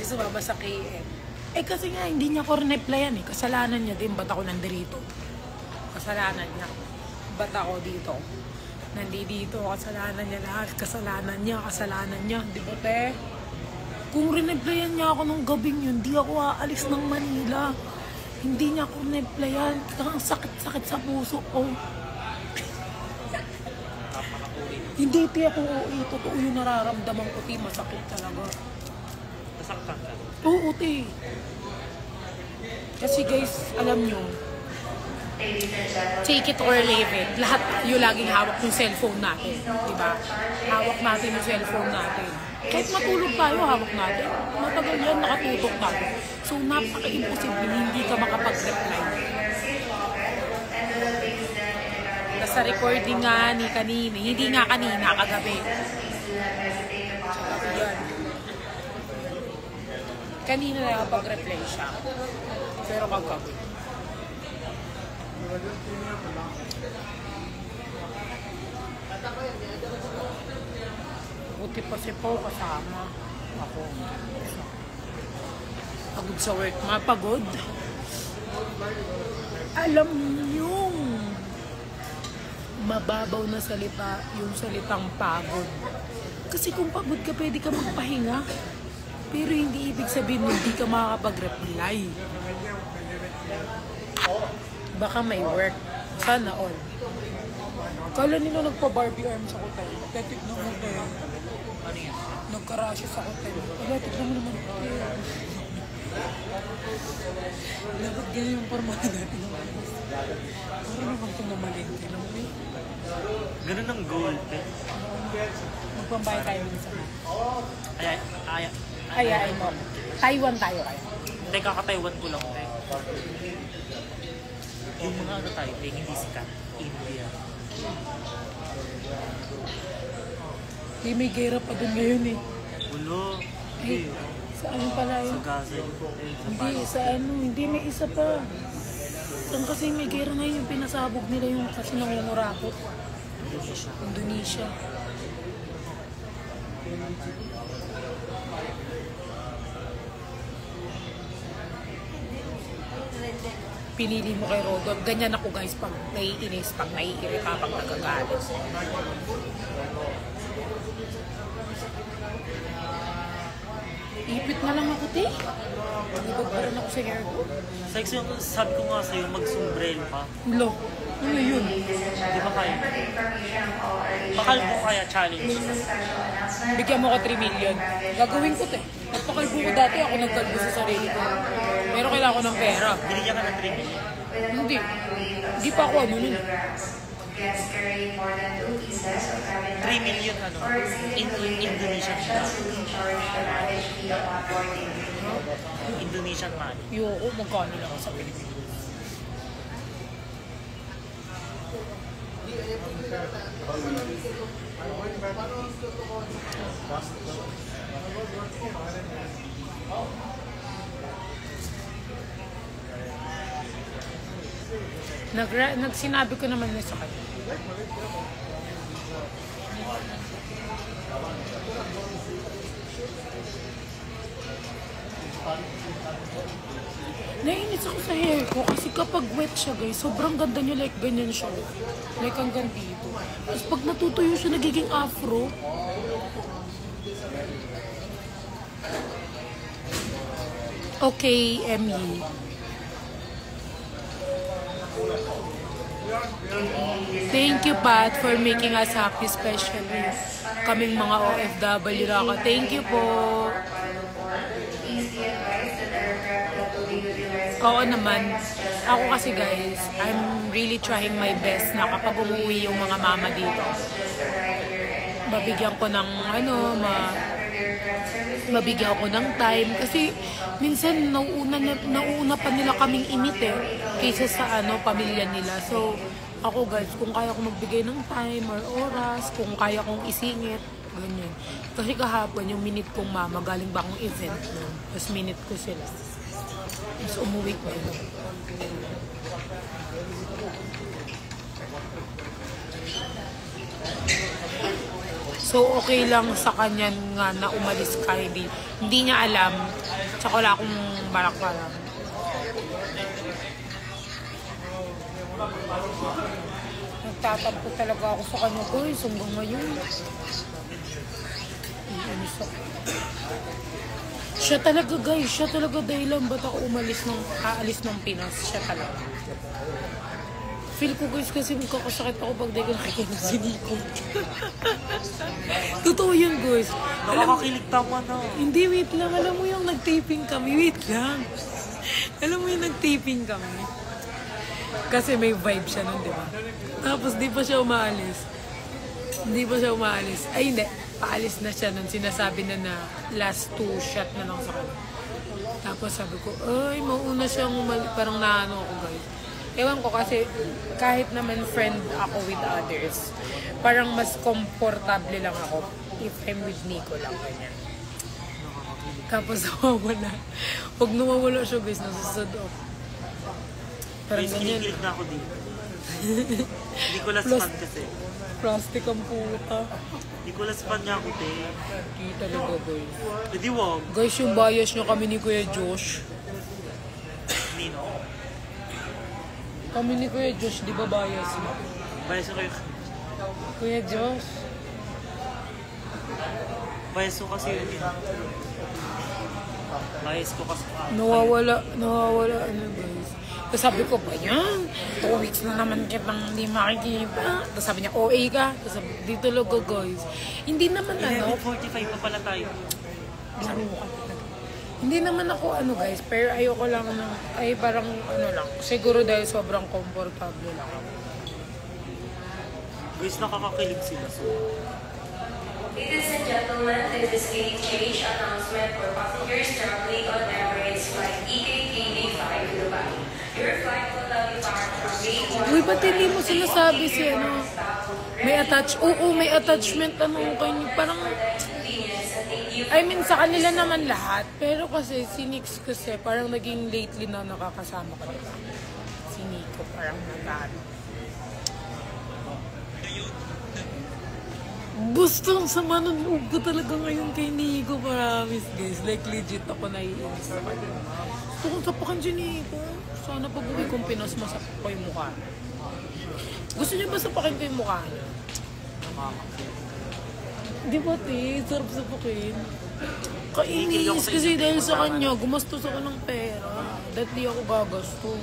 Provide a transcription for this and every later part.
sumama sa KM. Eh kasi nga, hindi niya ko replyan eh. Kasalanan niya din, ba't ako nandito? Kasalanan niya. Ba't ako dito? Nandito, kasalanan niya lahat. Kasalanan niya. Di ba, te? Kung replyan niya ako nung gabing yun, di ako aalis ng Manila. Hindi niya ako replyan. Ang sakit-sakit sa puso ko. Hindi, te, ako totoo yung nararamdaman ko, te. Masakit talaga. Nasaktan ka? Oo, te. Kasi guys, alam nyo, take it or leave it. Lahat yung laging hawak yung cellphone natin. Diba? Hawak natin yung cellphone natin. Kahit matulog tayo, hawak natin. Matagal yan, nakatutok tayo. So, napaka-imposible, hindi ka makapag-reply. Nasa recording nga ni kanina. Hindi nga kanina, kagabi. Yan. Kanina na nakapag-reply siya. Pero kagabi. Buti pa si Pao kasama ako. Pagod sa work. Mapagod. Alam niyong mababaw na salita yung salitang pagod. Kasi kung pagod ka, pwede ka magpahinga. Pero hindi ibig sabihin hindi ka makakapag-reply. Baka may work. Sana all. Kala nila nagpa-Barbie arm sa hotel. Tetik ng hotel. Ano yan? Nagka-rashes sa hotel. Tetik naman naman hotel. Dapat ganyan yung pormada natin. Para naman itong namalente lang. Ganun ang goal, te. Magpambayad tayo minsan. Ayain mo. Taiwan tayo kayo. Hindi, kaka-Taiwan ko lang, te. Yung mga ano tayo, te, hindi sikat. India. Hindi, may gera pa dun ngayon eh. Ulo. Ay, saan pala yun? Sa Gaza yun. Hindi, sa ano, hindi may isa pa. Saan kasi may gera ngayon yung pinasabog nila yung kasi nangungurakot. Indonesia. Pinili mo kay Rodo. Ganyan ako guys pag naiinis, pag naiirita, pag nagagalit. Ipit na lang ako, te. Libog pa rin ako sa hair ko. Sabi ko nga sa'yo, mag-sombrero ka. Lo, ano yun? Di ba kaya? Pakalbo kaya challenge. Bigyan mo ko 3 million. Gagawin ko, te. Nagpakalbo ko dati, ako nagkalbo sa sarili ko. Pero kailangan ko ng pera. Binigyan ka ng 3 million. Hindi. Hindi pa ako ano nun. 3 million ano? Indonesian Indonesian money. Yoko, magkano lang sa Pilipinas. Sinabi ko naman na sa kanya. Nainis ako sa hair ko kasi kapag wet siya guys, sobrang ganda niya, like ganyan siya. Like hanggang dito. Tapos pag natutuyo siya, nagiging afro. Okay, Emmy. Thank you, Pat, for making us happy, especially kaming mga OFW na ako. Thank you po. Oo naman. Ako kasi guys, I'm really trying my best na kapag umuwi yung mga mama dito, mabigyan ko ng mabigyan ko ng time. Kasi minsan nauuna pa nila kaming init kaysa sa pamilya nila. So, ako guys, kung kaya ko magbigay ng time or oras, kung kaya kong isingit, ganyan. Kasi kahapon, yung minute kong mama, galing ba akong event nun? Tapos minute ko sila. Tapos umuwi ko. So, okay lang sa kanya nga na umalis ka. Hindi niya alam. Tsaka wala akong balak-balak. Nagtatampo talaga ako sa kanya ko. Hanggang ngayon. Siya talaga, guys. Siya talaga dahilan ba't ako aalis ng Pinas. Siya talaga. Feel ko, guys, kasi magkakasakit ako pag di ko nakikita si Nico. Totoo yun, guys. Nakakakilig tama na. Hindi, wait lang. Alam mo yung nag-taping kami. Wait lang. Alam mo yung nag-taping kami. Kasi may vibe siya nun, di ba? Tapos di pa siya umaalis. Ay, hindi. Paalis na siya nun. Sinasabi na last 2 shot na lang sa kanya. Tapos sabi ko, ay, mauna siyang umalis. Parang naano ako, guys. Ewan ko kasi kahit naman friend ako with others, parang mas komportable lang ako if I'm with Nico lang, ganyan. Tapos nawawala. Pag nawawala siya, guys, nasusod ako. Parang ganyan. Kinikilig na ako dito. Nicolas fan kasi. Plastic ang puta. Nicolas fan niya ako, te. Hindi talaga, guys. Hindi wag. Guys, yung bias niya kami ni Kuya Josh. Nino. Kami ni Kuya Josh, di ba bias mo? Bias ko kayo. Kuya Josh. Bias ko kasi yun. Bias ko kasi. Nawawala, ano, guys. Tapos sabi ko, ba yan? 2 weeks na naman kitang hindi makikita. Tapos sabi niya, OA ka. Tapos sabi, di talaga, guys. Hindi naman, ano. 11:45 pa pala tayo. Laro ka talaga. Hindi naman ako, ano, guys. Pero ayoko lang ng, ay parang, ano lang. Siguro dahil sobrang komportable lang ako. Guys, nakakakilig sila. So, Ladies and gentlemen, this is a change announcement for passengers traveling on Emirates flight EKKD5 to Dubai. Your flight will now depart from gate 1. Uy, ba't hindi mo sinasabi si, ano, may Oo, may attachment, ano, kayo, parang, I mean, sa kanila naman lahat. Pero kasi, si Nix kasi, parang naging lately na nakakasama ko, diba? Si Nico, parang nag-ano. Basta sa manunod ko talaga ngayon kay Nico, promise, guys. Like, legit ako naiinis sa kanya. Gusto kong sapakan si Nico. Sana pag uwi kong Pinas, masapak ko yung mukha. Gusto niya ba sapakin ko yung mukha niya? Di ba, te? Sarap sapakin. Kainis kasi dahil sa kanya, gumastos ako ng pera. Dahil di ako gagasto.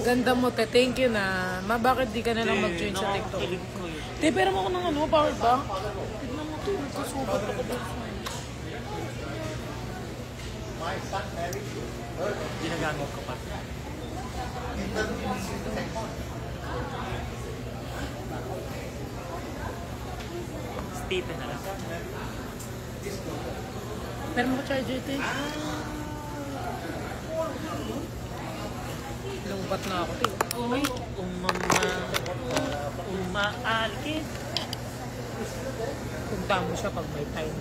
Ganda mo, te. Thank you na. Bakit di ka na lang mag-join sa TikTok? nakakakilig ko yun. Te, pero mo ko ng ano, power bank. Tignan mo, te. Nagkasubat ako doon. Ginagamit ko pa. Stephen na lang. Pero mo ko charger, te. Lumpat na ako, te. Uy, umaalkin. Punta mo siya pag may time.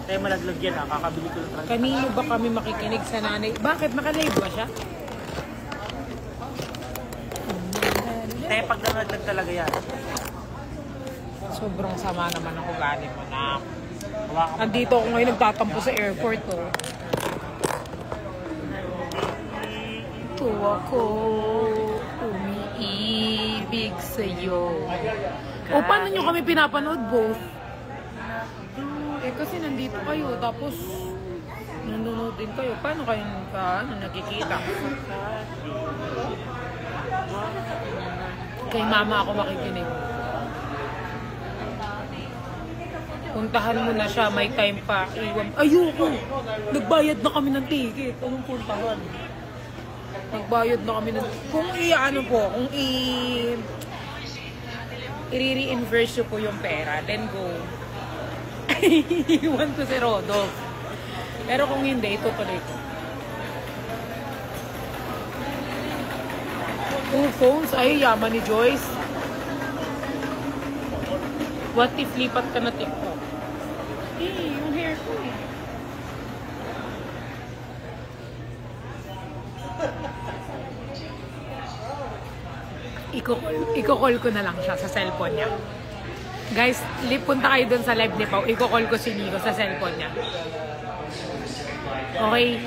Tayo malaglag yan ha, kakabili ko lang talaga. Kanino ba kami makikinig sa nanay? Bakit? Naka-live ba siya? Tayo pag nalaglag talaga yan. Sobrang sama naman ang ugali mo na. Hawakan mo. Andito ako ngayon nagtatampo sa airport, oh. Ito ako, umiibig sa'yo. O, paano nyo kami pinapanood, both? Eh, kasi nandito kayo, tapos nanonood din kayo. Paano kayo nakikita? Kay mama ako makikinig. Puntahan mo na siya, may time pa. Ayoko! Nagbayad na kami ng ticket. Anong puntahan? Nagbayad na kami ng... Kung kung i-re-inverse po yung pera, then go. Iwan ko si Rodo. Pero kung hindi, itutuloy ko. 2 phones? Ay, yaman ni Joyce. What if lipat ka na TikTok? Eh, yung hair ko eh. Iko-call ko na lang siya sa cellphone niya. Guys, punta kayo dun sa live ni Pao. Iko-call ko si Nico sa cellphone niya. Okay?